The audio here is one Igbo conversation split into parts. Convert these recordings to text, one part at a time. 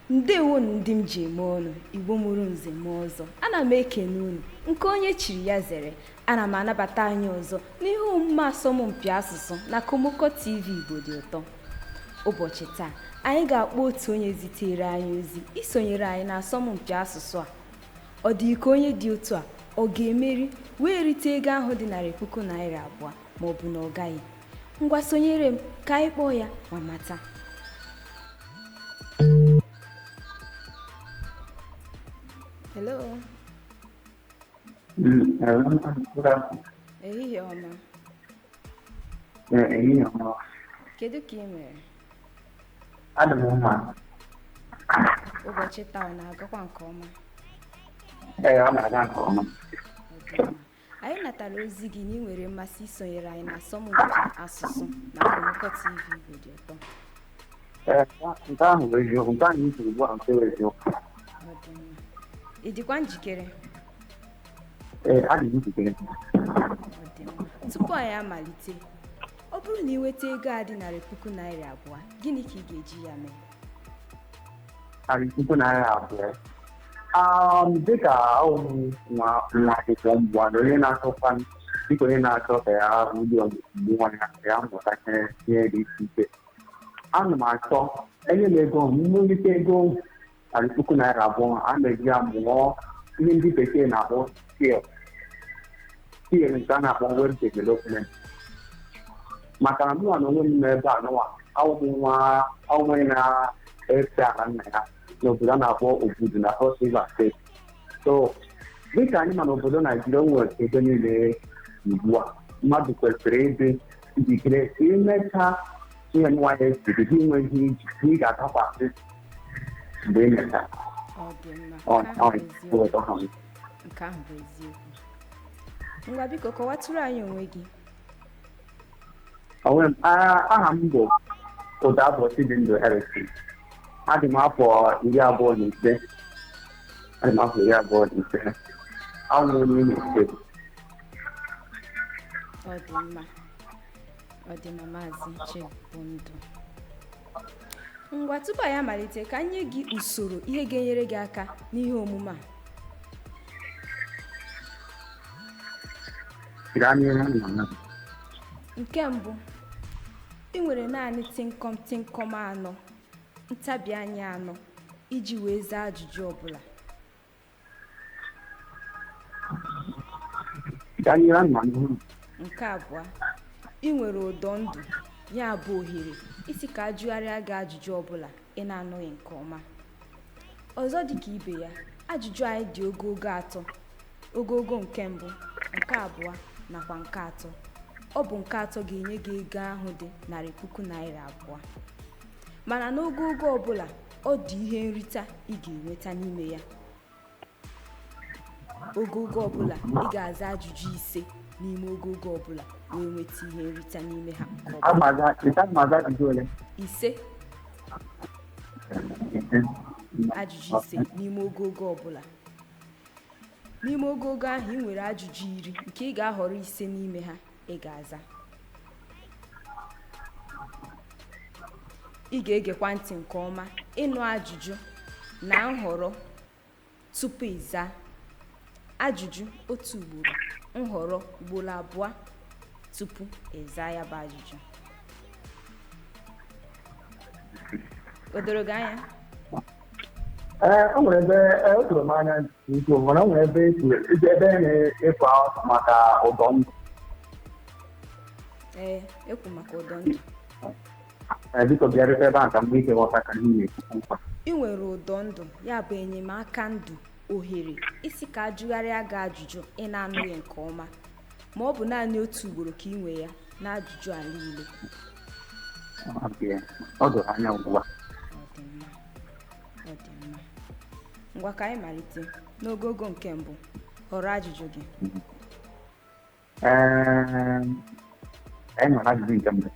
Ndewo ndị m ji eme ọnụ Igbo mụrụ nze m ọzọ. Ana m ekene unu nke onye chiri ya zere. Ana m anabata anyị ọzọ n'ihe omume asọmpi asụsụ na Komoko TV Igbo dị ụtọ. Ụbọchị taa anyị ga-akpọ otu onye zitere anyị ozi isonyere anyị na asọmpi asụsụ a. Ọ dị ike onye dị otu a ọ ga-emeri wee rite ego ahụ dị narị puku naira abụọ ma ọ bụ na ọ gaghị? Ngwa sonyere m ka anyị kpọọ ya ma mata. Hello. Ehihie ọma. Ehihie ọma. Kedu ka ị mere? Adị m mma. Ụbọchị taa ọ na-agakwa nke ọma? Ọ na-aga nke ọma. Anyị natara ozi gị na ị nwere mmasị isonyere anyị na asọmpi asụsụ na Komoko TV Igbo dị ụtọ. Nke ahụ bụ eziokwu. Nke ahụ isi ugbu a nke bụ eziokwu. Ọ dị mma. Ị dịkwa njikere? Adị m njikere. Ọ dị mma. Tupu anyị amalite, ọ bụrụ na ị nweta ego a dị narị puku naira abụọ, gịnị ka ị ga-eji ya mee? Narị puku naira abụọ. Dịka nwa akwụkwọ mbụ na onye na-achọkwa dịka onye na-achọ ka ya ndị ọmụmụ nwa ya mmụta ihe dị iche iche, ana m achọ enye m ego mmulite ego narị puku naira abụọ a na-eji ya mụọ ihe ndị bekee na-akpọ skill nke a na-akpọ web development. Maka na mụnwa na onwe m n'ebe a nụwa awụmụ na-efe ala nna ya n'obodo a na-akpọ Obudu na Cross River State. So dịka anyị ma n'obodo Naijiria nwere ebe niile ugbu a, mmadụ kwesịrị ịdị njikere imecha ihe nwa ya esiri gị nweghị iji ị ga-atakwasị mgbe e mechara. Ọ dị mma. Nke ahụ bụ eziokwu. Ngwa biko kọwatụrụ anyị onwe gị. Aha m bụ Ụdabọ Chidindu Eresi. Adị m afọ 25. Anwụrụ m n'Imo Steeti. Ọ dị mma Maazị Chibundụ. Ngwa tupu anyị amalite ka anyị nye gị usoro ihe ga-enyere gị aka n'ihe omume a. Nke mbụ, ị nwere naanị tịnkọm anọ, ntabi anya anọ iji wee zaa ajụjụ ọbụla. Nke abụọ, ị nwere ụdọ ndụ, ya bụ ohere isi ka ajụgharịa gị ajụjụ ọbụla ị na-anụghị nke ọma. Ọzọ dị ka ibe ya, ajụjụ anyị dị ogogo atọ: ogogo nke mbụ, nke abụọ nakwa nke atọ. Ọ bụ nke atọ ga-enye gị ego ahụ dị narị puku naira abụọ. Mana n'ogogo ọbụla ọ dị ihe nrita ị ga-enweta n'ime ya. Ogogo ọbụla ị ga-aza ajụjụ 5 n'ime ogogo ọbụla wee nweta ihe nrita n'ime ha nke ọbụla. 5. Ajụjụ 5 n'ime ogogo ọbụla. N'ime ogogo ahụ ị nwere ajụjụ 10 nke ị ga-ahọrọ 5 n'ime ha ị ga-aza. Ị ga-egekwa ntị nke ọma ịnụ ajụjụ na nhọrọ tupu ịza. Ajụjụ otu ugboro, nhọrọ ugboro abụọ tupu ịza ya bụ ajụjụ. O doro gị anya? O nwere ebe o doro m anya nke ukwuu, mana o nwere ebe na-ekwu maka ụdọ ndụ. Ekwu maka ụdọ ndụ. Biko bịarute ebe a ka mgbe ike ghọta ka ihe na-ekwu nkwa. Ị nwere ụdọ ndụ, ya bụ enyemaka ndụ, ohere isi ka ajụgharịa gị ajụjụ ị na-anụghị nke ọma, ma ọ bụ naanị otu ugboro ka ị nwee ya na ajụjụ a niile. Ọ doro anya ugbu a. Ọ dị mma. Ngwa ka anyị malite n'ogogo nke mbụ. Họrọ ajụjụ gị. Anyị nwere ajụjụ nke mbụ.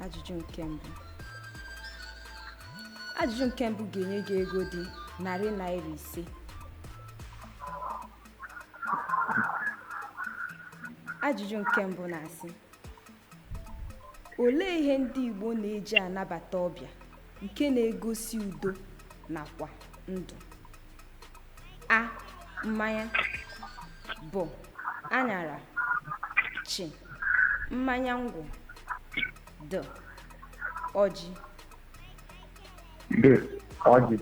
Ajụjụ nke mbụ. Ajụjụ nke mbụ ga-enye gị ego dị narị naira 5. Ajụjụ nke mbụ na-asị: olee ihe ndị Igbo na-eji anabata ọbịa nke na-egosi udo nakwa ndụ. A. Mmanya. B. Aṅara. C. Mmanya ngwọ. D. Ọjị. D. Ọjị.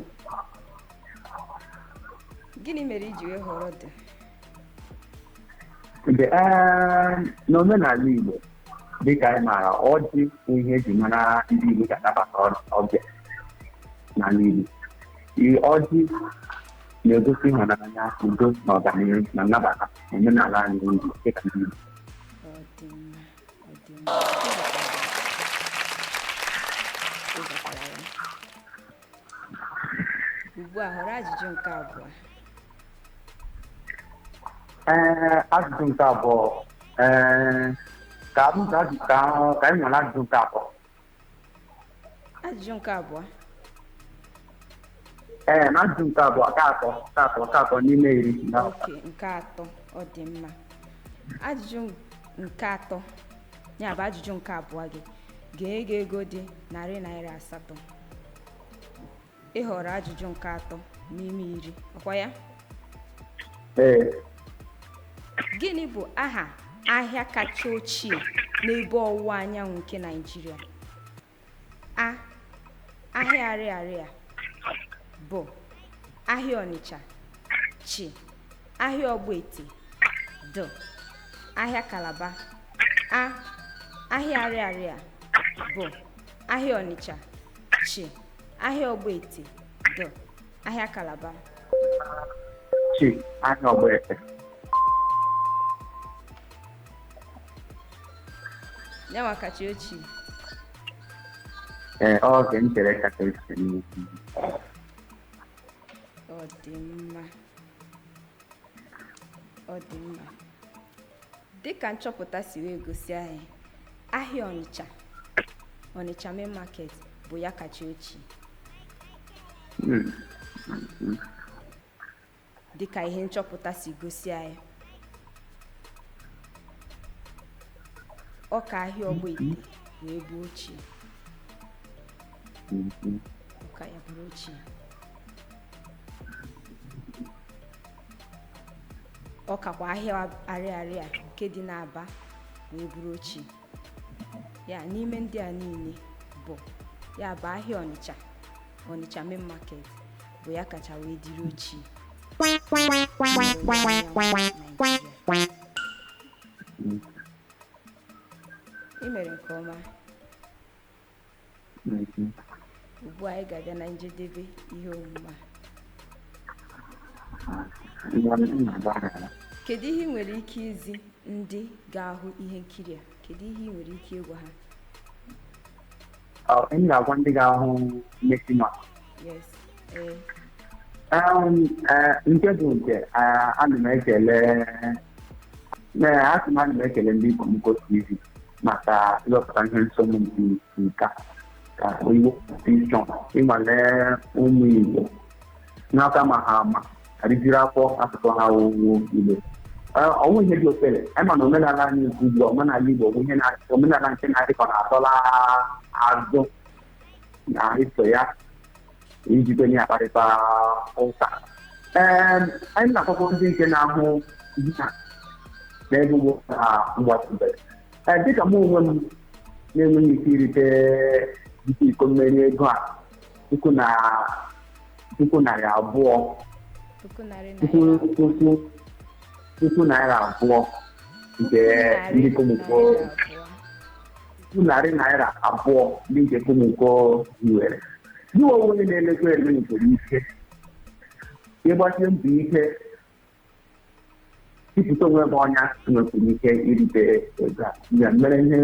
Gịnị mere iji wee họrọ D? N'omenala Igbo dịka anyị maara, ọjị bụ ihe eji mara ndị Igbo ga-anabata ọbịa n'ala Igbo. Ọjị na-egosi ịhụnanya, udo na ọganihu na nnabata omenala anyị Igbo dịka ndị Igbo. Ọ dị mma, ọ dị mma. Ịzatara ya. Ugbu a họrọ ajụjụ nke abụọ. Ajụjụ nke abụọ, ka anyị nwere ajụjụ nke abụọ. Ajụjụ nke abụọ. Na ajụjụ nke abụọ, ka atọ n'ime iri. Ok, nke atọ, ọ dị mma. Ajụjụ nke atọ, ya bụ ajụjụ nke abụọ gị, ga-ego ego dị $800. Ị họrọ ajụjụ nke atọ n'ime iri, ọkwa ya? Gịnị bụ aha ahịa kacha ochie n'ebe ọwụwa anyanwụ nke Naịjirịa? A. Ahịa Arịarịa. B. Ahịa Ọnịcha. C. Ahịa Ọgbete. D. Ahịa Kalaba. A. Ahịa Arịarịa. B. Ahịa Ọnịcha. C. Ahịa Ọgbete. D. Ahịa Kalaba. C. Ahịa Ọgbete. Nyanwa kacha ochie. Ọ ga nchere kacha ochie n'isi. Ọ dị mma. Ọ dị mma. Dịka nchọpụta si wee gosi anyị, ahịa Ọnịcha Main Market bụ ya kacha ochie. Dịka ihe nchọpụta si gosi anyị, ọ ka ahịa Ọgbete wee bụ ochie. Ọ ka ya bụrụ ochie. Ọ kakwa ahịa Arịarịa nke dị n'Aba wee bụrụ ochie. Ya n'ime ndị a niile bụ ya bụ ahịa Ọnịcha Main Market bụ ya kacha wee dịrị ochie. Ị mere nke ọma. Ugbu a anyị ga-abịa na njedebe ihe omume a. Kedu ihe ị nwere ike izi ndị ga-ahụ ihe nkiri a? Kedu ihe ị nwere ike ịgwa ha? M ga-agwa ndị ga-ahụ Messi. Yes. Nke bụ nke ana m ekele ndị Igbo TV maka ịlọpụta ihe nsọmpi nke ka Igbo Vision ịnwale ụmụ Igbo n'aka ma ha ama arịjiri afọ asụsụ ha owuwo Igbo. Ọnwụ ihe dị ofele, ma na omenala anyị ugbu omenala Igbo bụ ihe omenala nke na-adịkọ na-atọla azụ na iso ya iji kwenye akparịta ụka. Anyị na-akpọkọ ndị nke na-ahụ ihe n'ebe ugbo ha mgbachibere. Dịka mụ onwe m na-enweghị ike irite iko mmeri ego a $200 nke ndị komoko $200 ndị nke komoko hiwere. Ndị onwe na-elekwa eme nwere ike ịgbasie mbọ ike tipụta onwe m ọnya nwekwara ike irite ego a ya mere ihe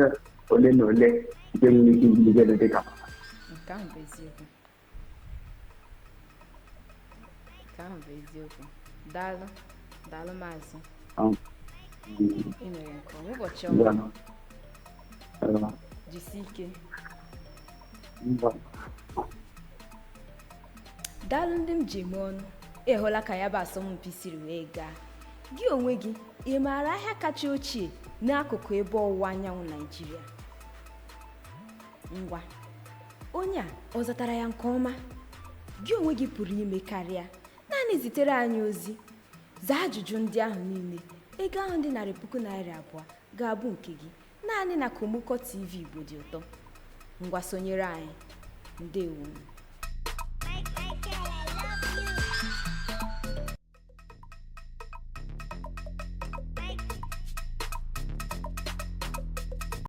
ole na ole nke nwere ike ibigere dịka nke ahụ bụ eziokwu. Daalụ maazị. Ị mere nke ọma. Ụbọchị ọma. Jisie ike. Daalụ ndị m ji eme ọnụ. Ịhụla ka ya bụ asọmpi siri wee gaa. Gị onwe gị, ị maara ahịa kacha ochie n'akụkụ ebe ọwụwa anyanwụ Naịjirịa? Ngwa, onye a ọ zatara ya nke ọma? gị onwe gị pụrụ ime karịa. Naanị zitere anyị ozi, zaa ajụjụ ndị ahụ niile. Ego ahụ dị $200 ga-abụ nke gị naanị na Komoko TV Igbo dị ụtọ. Ngwa sonyere anyị. Ndewo.